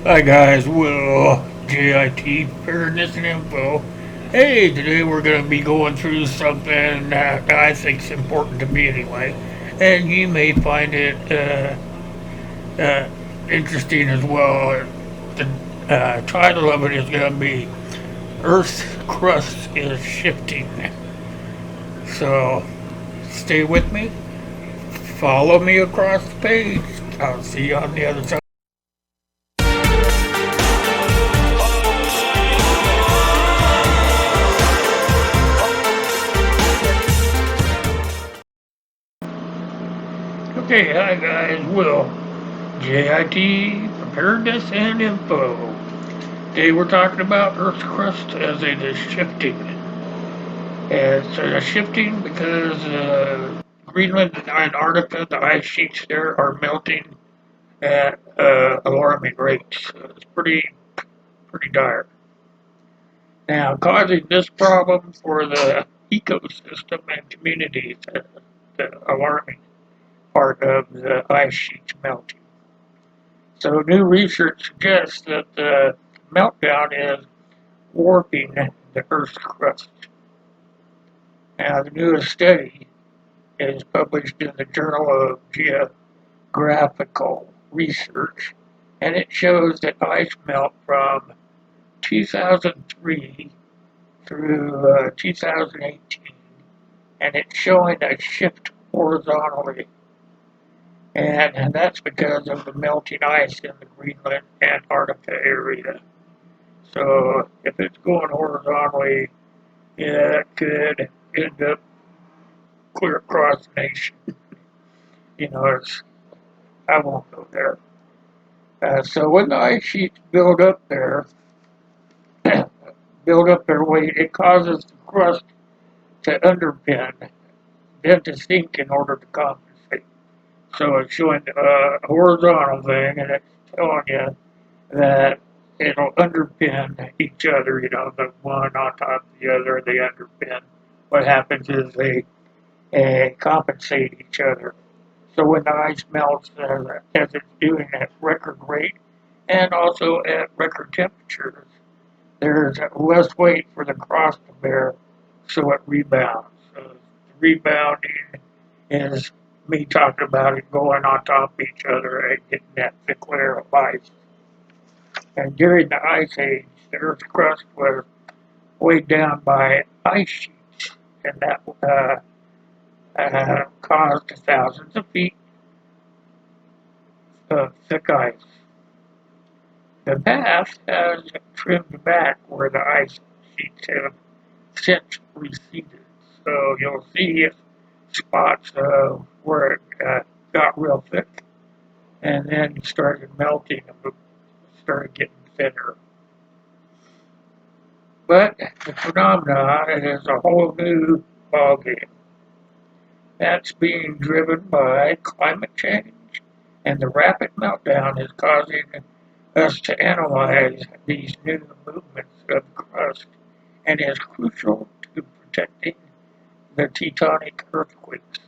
Hi guys, Will, JIT, Preparedness and Info. Hey, today we're going to be going through something that I think is important to me anyway, and you may find it uh, interesting as well. The title of it is going to be Earth's Crust is Shifting. So, stay with me, follow me across the page. I'll see you on the other side. Okay, hi guys, Will, JIT, Preparedness and Info. Today we're talking about Earth's crust as it is shifting. It's shifting because Greenland and Antarctica, the ice sheets there are melting at alarming rates. It's pretty dire. Now, causing this problem for the ecosystem and communities, the alarming part of the ice sheets melting. So new research suggests that the meltdown is warping the Earth's crust. Now, the newest study is published in the Journal of Geographical Research, and it shows that ice melt from 2003 through 2018, and it's showing a shift horizontally. And that's because of the melting ice in the Greenland Antarctica area. So if it's going horizontally, yeah, it could end up clear across the nation. It's I won't go there. So when the ice sheets build up their weight, it causes the crust to underpin, then to sink in order to compensate. So it's showing a horizontal thing, and it's telling you that it'll underpin each other. The one on top of the other, they underpin. What happens is they compensate each other. So when the ice melts, as it's doing at record rate and also at record temperatures, there's less weight for the crust to bear, so it rebounds. So the rebounding is me talking about it going on top of each other and getting that thick layer of ice. And during the Ice Age, the Earth's crust was weighed down by ice sheets, and that caused thousands of feet of thick ice. The past has trimmed back where the ice sheets have since receded. So you'll see spots where it got real thick and then started melting and started getting thinner. But the phenomenon is a whole new ballgame. That's being driven by climate change, and the rapid meltdown is causing us to analyze these new movements of crust and is crucial to protecting the tectonic earthquakes.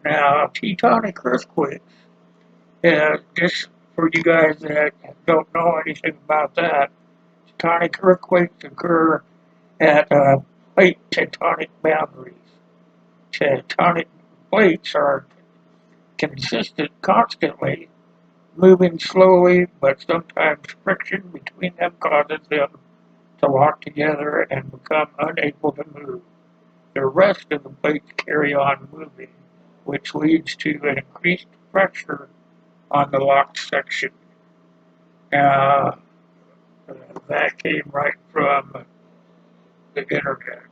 Now, tectonic earthquakes, just for you guys that don't know anything about that, tectonic earthquakes occur at plate tectonic boundaries. Tectonic plates are consistent constantly, moving slowly, but sometimes friction between them causes them to lock together and become unable to move. The rest of the plates carry on moving, which leads to an increased pressure on the locked section. Now, that came right from the internet.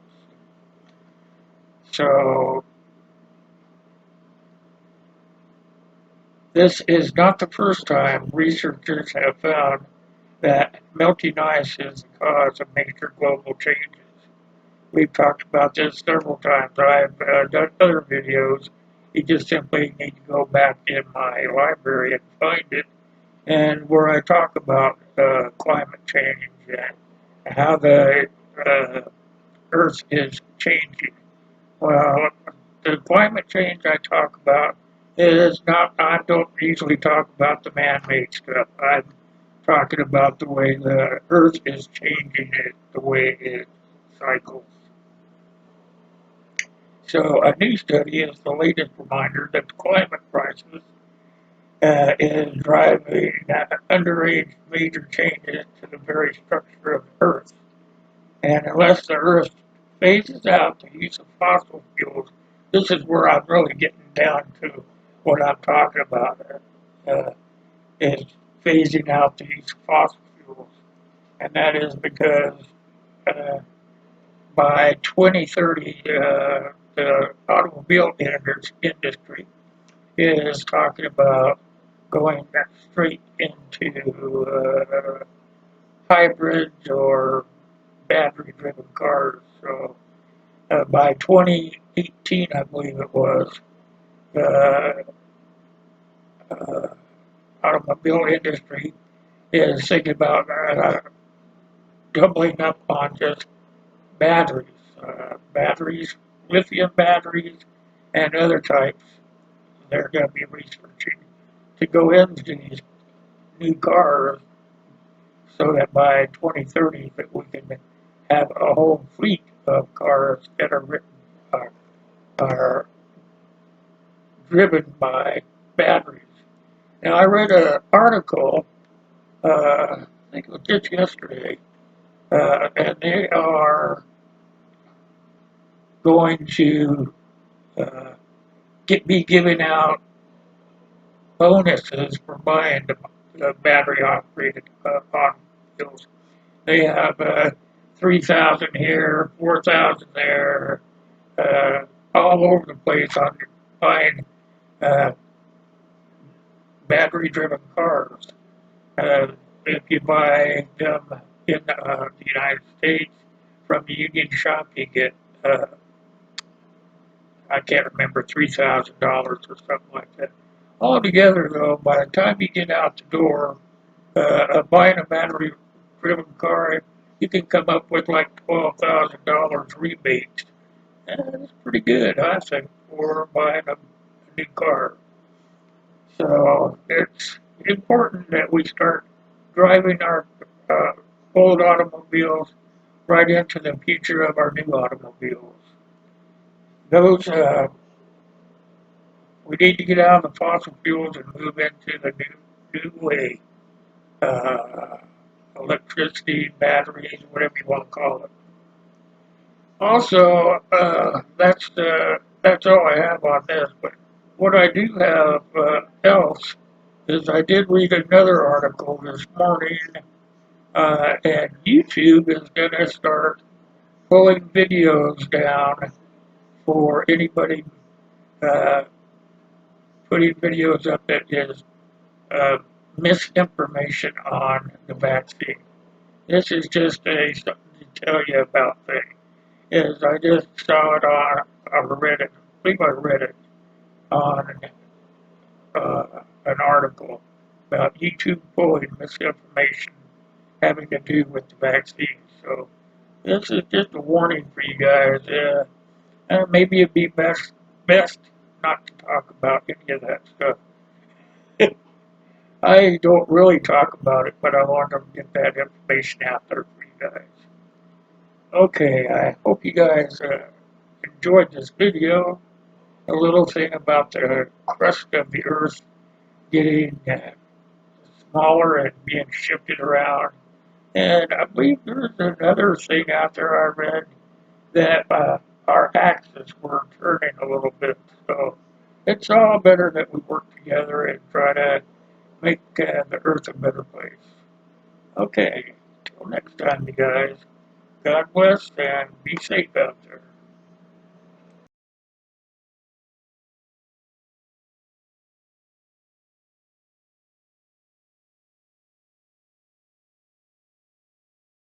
So, this is not the first time researchers have found that melting ice is the cause of major global changes. We've talked about this several times. I've done other videos. You just simply need to go back in my library and find it, and where I talk about climate change and how the Earth is changing. Well, the climate change I talk about is not, I don't usually talk about the man-made stuff. I'm talking about the way the Earth is changing it, the way it cycles. So a new study is the latest reminder that the climate crisis is driving underage major changes to the very structure of the Earth. And unless the Earth phases out the use of fossil fuels, this is where I'm really getting down to what I'm talking about, is phasing out the use of fossil fuels. And that is because uh, by 2030, the automobile industry is talking about going straight into hybrids or battery-driven cars. So by 2018, I believe it was, the uh, automobile industry is thinking about doubling up on just batteries, batteries, lithium batteries, and other types. They're going to be researching to go into these new cars so that by 2030 that we can have a whole fleet of cars that are driven by batteries. Now I read an article, I think it was just yesterday, and they are going to uh, be giving out bonuses for buying the battery operated automobiles. They have 3,000 here, 4,000 there, all over the place on buying uh, battery driven cars. If you buy them in the United States from the Union Shop, you get, I can't remember, $3,000 or something like that. Altogether, though, by the time you get out the door, buying a battery driven car, you can come up with like $12,000 rebate. And that's pretty good, I think, for buying a new car. So it's important that we start driving our uh, old automobiles right into the future of our new automobiles. Those we need to get out of the fossil fuels and move into the new way. Uh, Electricity, batteries, whatever you want to call it. Also, that's all I have on this. But what I do have else is I did read another article this morning, and YouTube is going to start pulling videos down for anybody uh, putting videos up that is uh, misinformation on the vaccine. This is just something to tell you about things. Is I just saw it on Reddit. I believe I read it on an article about YouTube pulling misinformation having to do with the vaccine. So this is just a warning for you guys. Maybe it'd be best not to talk about any of that stuff. I don't really talk about it, but I want to get that information out there for you guys. Okay, I hope you guys enjoyed this video. A little thing about the crust of the Earth getting smaller and being shifted around. And I believe there's another thing out there I read that our axis were turning a little bit. So it's all better that we work together and try to make the Earth a better place. Okay, till next time, you guys. God bless and be safe out there.